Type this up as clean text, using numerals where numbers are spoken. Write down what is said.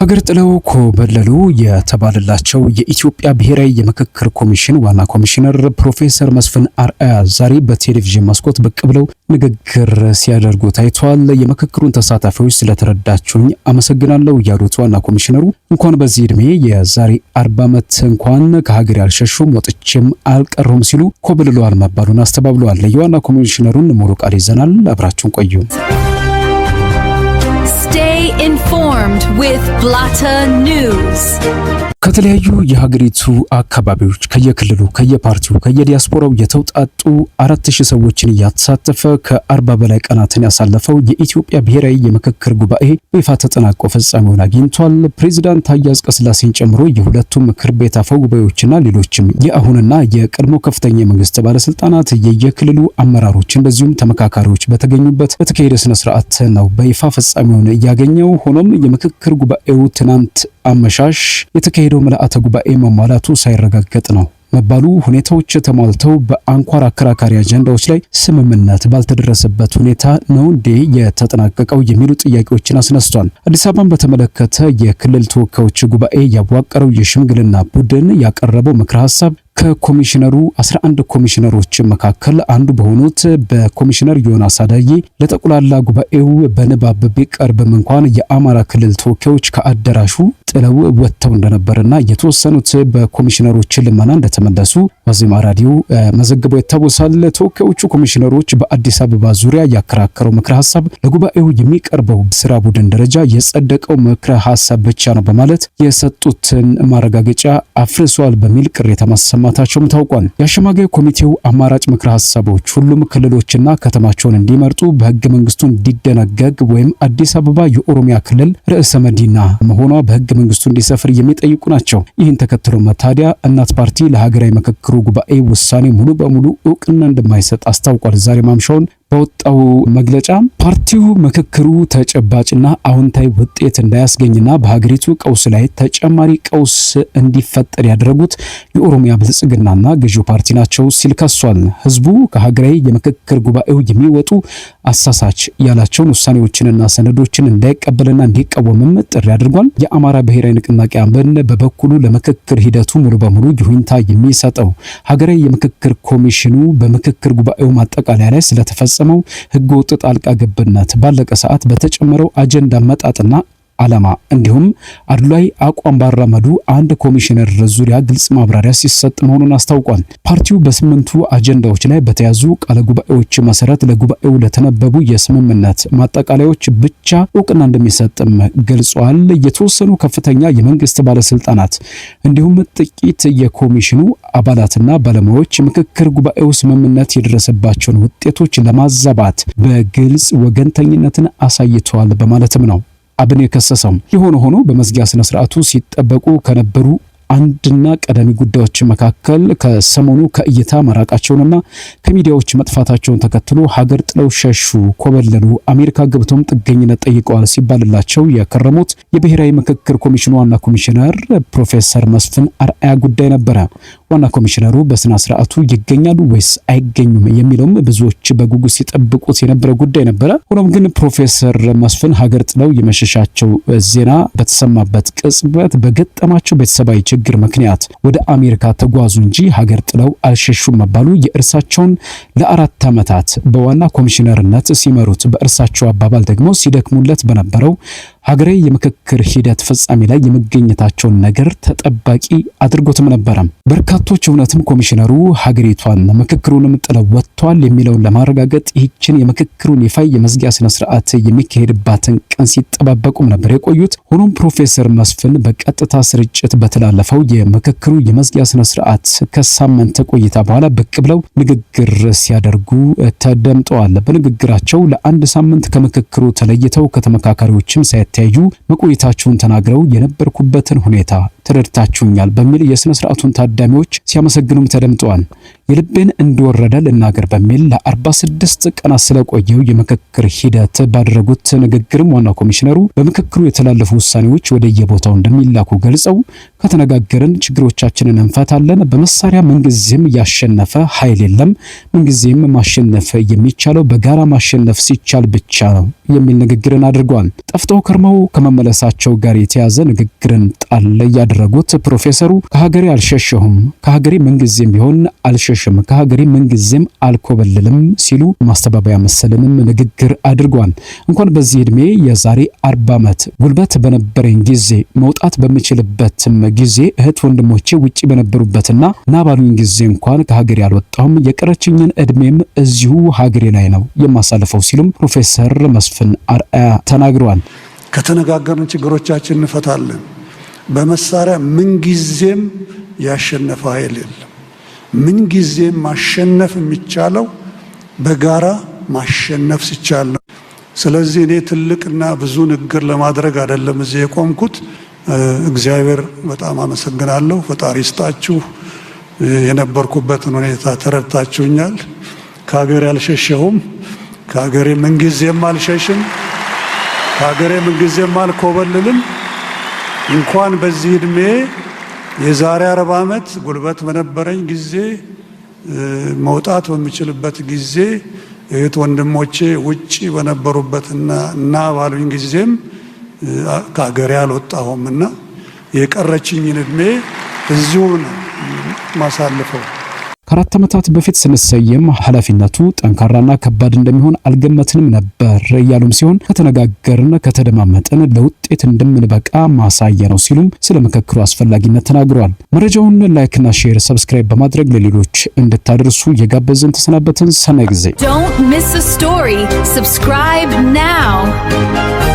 ሀገር ጥለው ኮበለሉ የተባለላቸው የኢትዮጵያ ብሔራዊ የምክክር ኮሚሽን ዋና ኮሚሽነር ፕሮፌሰር መስፍን አርአያ ዛሬ በቴሌቪዥን መስኮት ብቅ ብለው ንግግር ሲያደርጉ ታይቷል። የምክክሩን ተሳታፊዎች ስለተረዳችሁኝ አመሰግናለሁ ያሉት ዋና ኮሚሽነሩ እንኳን በዚህ እድሜ የዛሬ 40 ዓመት እንኳን ከሀገር ያልሸሹም ወጥቼም አልቀረሁም ሲሉ ኮበልለዋል መባሉን አስተባብለዋል። የዋና ኮሚሽነሩን ሙሉ ቃል ይዘናል። አብራችሁን ቆዩ። Stay informed with Blatter News. ከተለያዩ የሀገሪቱ አካባቢዎች ከየክልሉ ከየፓርቲው ከየዲያስፖራው የተውጣጡ 4000 ሰዎችን ያተሳተፈ ከ40 በላይ ቀናትን ያሳለፈው የኢትዮጵያ ብሔራዊ የምክክር ጉባኤ በይፋ ተጠናቆ ፍጻሜውን አግኝቷል። ፕሬዝዳንት ታዬ አጽቀሥላሴን ጨምሮ የሁለቱም ምክር ቤት አፈ ጉባኤዎችና ሌሎችም የአሁንና የቀድሞ ከፍተኛ የመንግስት ባለስልጣናት የየክልሉ አመራሮች እንደዚሁም ተመካካሪዎች በተገኙበት በተካሄደ ስነ ስርዓት ነው በይፋ ፍጻሜውን ያገኘው። ሆኖም የምክክር ጉባኤው ትናንት አመሻሽ የተካሄደው ምልአተ ጉባኤ መሟላቱ ሳይረጋገጥ ነው መባሉ ሁኔታዎች ተሟልተው በአንኳር አከራካሪ አጀንዳዎች ላይ ስምምነት ባልተደረሰበት ሁኔታ ነው እንዴ የተጠናቀቀው የሚሉ ጥያቄዎችን አስነስቷል። አዲስ አበባን በተመለከተ የክልል ተወካዮች ጉባኤ ያዋቀረው የሽምግልና ቡድን ያቀረበው ምክረ ሀሳብ ከኮሚሽነሩ 11 ኮሚሽነሮች መካከል አንዱ በሆኑት በኮሚሽነር ዮናስ አዳዬ ለጠቅላላ ጉባኤው በንባብ ቢቀርብም እንኳን የአማራ ክልል ተወካዮች ከአዳራሹ ጥለው ወጥተው እንደነበርና የተወሰኑት በኮሚሽነሮች ልመና እንደተመለሱ ዋዜማ ራዲዮ መዘገቡ ይታወሳል። ተወካዮቹ ኮሚሽነሮች በአዲስ አበባ ዙሪያ ያከራከረው ምክረ ሀሳብ ለጉባኤው የሚቀርበው ስራ ቡድን ደረጃ የጸደቀው ምክረ ሀሳብ ብቻ ነው በማለት የሰጡትን ማረጋገጫ አፍርሷል በሚል ቅሬታ ማሰማታቸውም ታውቋል። የአሸማጋይ ኮሚቴው አማራጭ ምክረ ሀሳቦች ሁሉም ክልሎችና ከተማቸውን እንዲመርጡ በህገ መንግስቱ እንዲደነገግ ወይም አዲስ አበባ የኦሮሚያ ክልል ርዕሰ መዲና መሆኗ በህገ መንግስቱ እንዲሰፍር የሚጠይቁ ናቸው። ይህን ተከትሎ ታዲያ እናት ፓርቲ ለሀገራዊ ምክክሩ ጉባኤ ውሳኔ ሙሉ በሙሉ እውቅና እንደማይሰጥ አስታውቋል። ዛሬ ማምሻውን በወጣው መግለጫ ፓርቲው ምክክሩ ተጨባጭና አዎንታዊ ውጤት እንዳያስገኝና በሀገሪቱ ቀውስ ላይ ተጨማሪ ቀውስ እንዲፈጠር ያደረጉት የኦሮሚያ ብልጽግናና ገዢው ፓርቲ ናቸው ሲል ከሷል። ህዝቡ ከሀገራዊ የምክክር ጉባኤው የሚወጡ አሳሳች ያላቸውን ውሳኔዎችንና ሰነዶችን እንዳይቀበልና እንዲቃወምም ጥሪ አድርጓል። የአማራ ብሔራዊ ንቅናቄ አብን በበኩሉ ለምክክር ሂደቱ ሙሉ በሙሉ ይሁንታ የሚሰጠው ሀገራዊ የምክክር ኮሚሽኑ በምክክር ጉባኤው ማጠቃለያ ላይ ስለተፈጸመው ህገወጥ ጣልቃ ገብነት ባለቀ ሰዓት በተጨመረው አጀንዳ መጣጥና ዓላማ እንዲሁም አድሏዊ አቋም ባራመዱ አንድ ኮሚሽነር ዙሪያ ግልጽ ማብራሪያ ሲሰጥ መሆኑን አስታውቋል። ፓርቲው በስምንቱ አጀንዳዎች ላይ በተያዙ ቃለ ጉባኤዎች መሰረት ለጉባኤው ለተነበቡ የስምምነት ማጠቃለያዎች ብቻ እውቅና እንደሚሰጥም ገልጿል። የተወሰኑ ከፍተኛ የመንግስት ባለስልጣናት እንዲሁም ጥቂት የኮሚሽኑ አባላትና ባለሙያዎች ምክክር ጉባኤው ስምምነት የደረሰባቸውን ውጤቶች ለማዛባት በግልጽ ወገንተኝነትን አሳይተዋል በማለትም ነው አብን የከሰሰው። የሆነ ሆኖ በመዝጊያ ስነ ስርዓቱ ሲጠበቁ ከነበሩ አንድና ቀዳሚ ጉዳዮች መካከል ከሰሞኑ ከእይታ መራቃቸውንና ከሚዲያዎች መጥፋታቸውን ተከትሎ ሀገር ጥለው ሸሹ፣ ኮበለሉ፣ አሜሪካ ገብተውም ጥገኝነት ጠይቀዋል ሲባልላቸው የከረሙት የብሔራዊ ምክክር ኮሚሽኑ ዋና ኮሚሽነር ፕሮፌሰር መስፍን አርአያ ጉዳይ ነበረ። ዋና ኮሚሽነሩ በስነ ስርዓቱ ይገኛሉ ወይስ አይገኙም የሚለውም ብዙዎች በጉጉት ሲጠብቁት የነበረ ጉዳይ ነበረ። ሆኖም ግን ፕሮፌሰር መስፍን ሀገር ጥለው የመሸሻቸው ዜና በተሰማበት ቅጽበት በገጠማቸው ቤተሰባዊ ችግር ምክንያት ወደ አሜሪካ ተጓዙ እንጂ ሀገር ጥለው አልሸሹም መባሉ የእርሳቸውን ለ4 ዓመታት በዋና ኮሚሽነርነት ሲመሩት በእርሳቸው አባባል ደግሞ ሲደክሙለት በነበረው ሀገራዊ የምክክር ሂደት ፍጻሜ ላይ የመገኘታቸውን ነገር ተጠባቂ አድርጎትም ነበረ። በርካቶች እውነትም ኮሚሽነሩ ሀገሪቷን ምክክሩንም ጥለው ወጥቷል የሚለውን ለማረጋገጥ ይህችን የምክክሩን ይፋ የመዝጊያ ስነ ስርዓት የሚካሄድባትን ቀን ሲጠባበቁም ነበር የቆዩት። ሆኖም ፕሮፌሰር መስፍን በቀጥታ ስርጭት በተላለፈው የምክክሩ የመዝጊያ ስነ ስርዓት ከሳምንት ቆይታ በኋላ ብቅ ብለው ንግግር ሲያደርጉ ተደምጠዋል። በንግግራቸው ለአንድ ሳምንት ከምክክሩ ተለይተው ከተመካካሪዎችም ሳይተያዩ መቆየታቸውን ተናግረው የነበርኩበትን ሁኔታ ተረድታችሁኛል በሚል የስነ ስርዓቱን ታዳሚዎች ሲያመሰግኑም ተደምጠዋል። የልቤን እንደወረደ ልናገር በሚል ለ46 ቀናት ስለቆየው የምክክር ሂደት ባደረጉት ንግግርም ዋና ኮሚሽነሩ በምክክሩ የተላለፉ ውሳኔዎች ወደ የቦታው እንደሚላኩ ገልጸው ከተነጋገርን ችግሮቻችንን እንፈታለን፣ በመሳሪያ ምንጊዜም ያሸነፈ ኃይል የለም፣ ምንጊዜም ማሸነፍ የሚቻለው በጋራ ማሸነፍ ሲቻል ብቻ ነው የሚል ንግግርን አድርጓል። ጠፍተው ከርመው ከመመለሳቸው ጋር የተያዘ ንግግርን ጣል ያደረጉት ፕሮፌሰሩ ከሀገሬ አልሸሸሁም፣ ከሀገሬ ምንጊዜም ቢሆን አልሸሽም፣ ከሀገሬ ምንጊዜም አልኮበልልም ሲሉ ማስተባበያ መሰለንም ንግግር አድርጓል። እንኳን በዚህ እድሜ የዛሬ 40 ዓመት ጉልበት በነበረኝ ጊዜ መውጣት በምችልበትም ጊዜ እህት ወንድሞቼ ውጪ በነበሩበትና ናባሉኝ ጊዜ እንኳን ከሀገሬ አልወጣሁም፣ የቀረችኝን እድሜም እዚሁ ሀገሬ ላይ ነው የማሳልፈው ሲሉም ፕሮፌሰር መስፍን አርአያ ተናግረዋል። ከተነጋገርን ችግሮቻችን እንፈታለን። በመሳሪያ ምንጊዜም ያሸነፈ ኃይል የለም። ምንጊዜም ማሸነፍ የሚቻለው በጋራ ማሸነፍ ሲቻል ነው። ስለዚህ እኔ ትልቅና ብዙ ንግግር ለማድረግ አይደለም እዚህ የቆምኩት። እግዚአብሔር በጣም አመሰግናለሁ። ፈጣሪ ይስጣችሁ። የነበርኩበትን ሁኔታ ተረድታችሁኛል። ከሀገሬ አልሸሸሁም፣ ከሀገሬ ምንጊዜም አልሸሽም፣ ከሀገሬ ምንጊዜም አልኮበልልም። እንኳን በዚህ እድሜ የዛሬ 40 ዓመት ጉልበት በነበረኝ ጊዜ መውጣት በሚችልበት ጊዜ እህት ወንድሞቼ ውጪ በነበሩበትና ባሉኝ ጊዜም ከሀገሬ አልወጣሁምና የቀረችኝን እድሜ እዚሁ ነው ማሳልፈው። ከ4 ዓመታት በፊት ስንሰየም ኃላፊነቱ ጠንካራና ከባድ እንደሚሆን አልገመትንም ነበር ያሉም ሲሆን ከተነጋገርን ከተደማመጠን ለውጤት እንደምንበቃ ማሳያ ነው ሲሉም ስለ ምክክሩ አስፈላጊነት ተናግረዋል። መረጃውን ላይክና ሼር፣ ሰብስክራይብ በማድረግ ለሌሎች እንድታደርሱ የጋበዝን ተሰናበትን። ሰናይ ጊዜ። Don't miss a story. Subscribe now.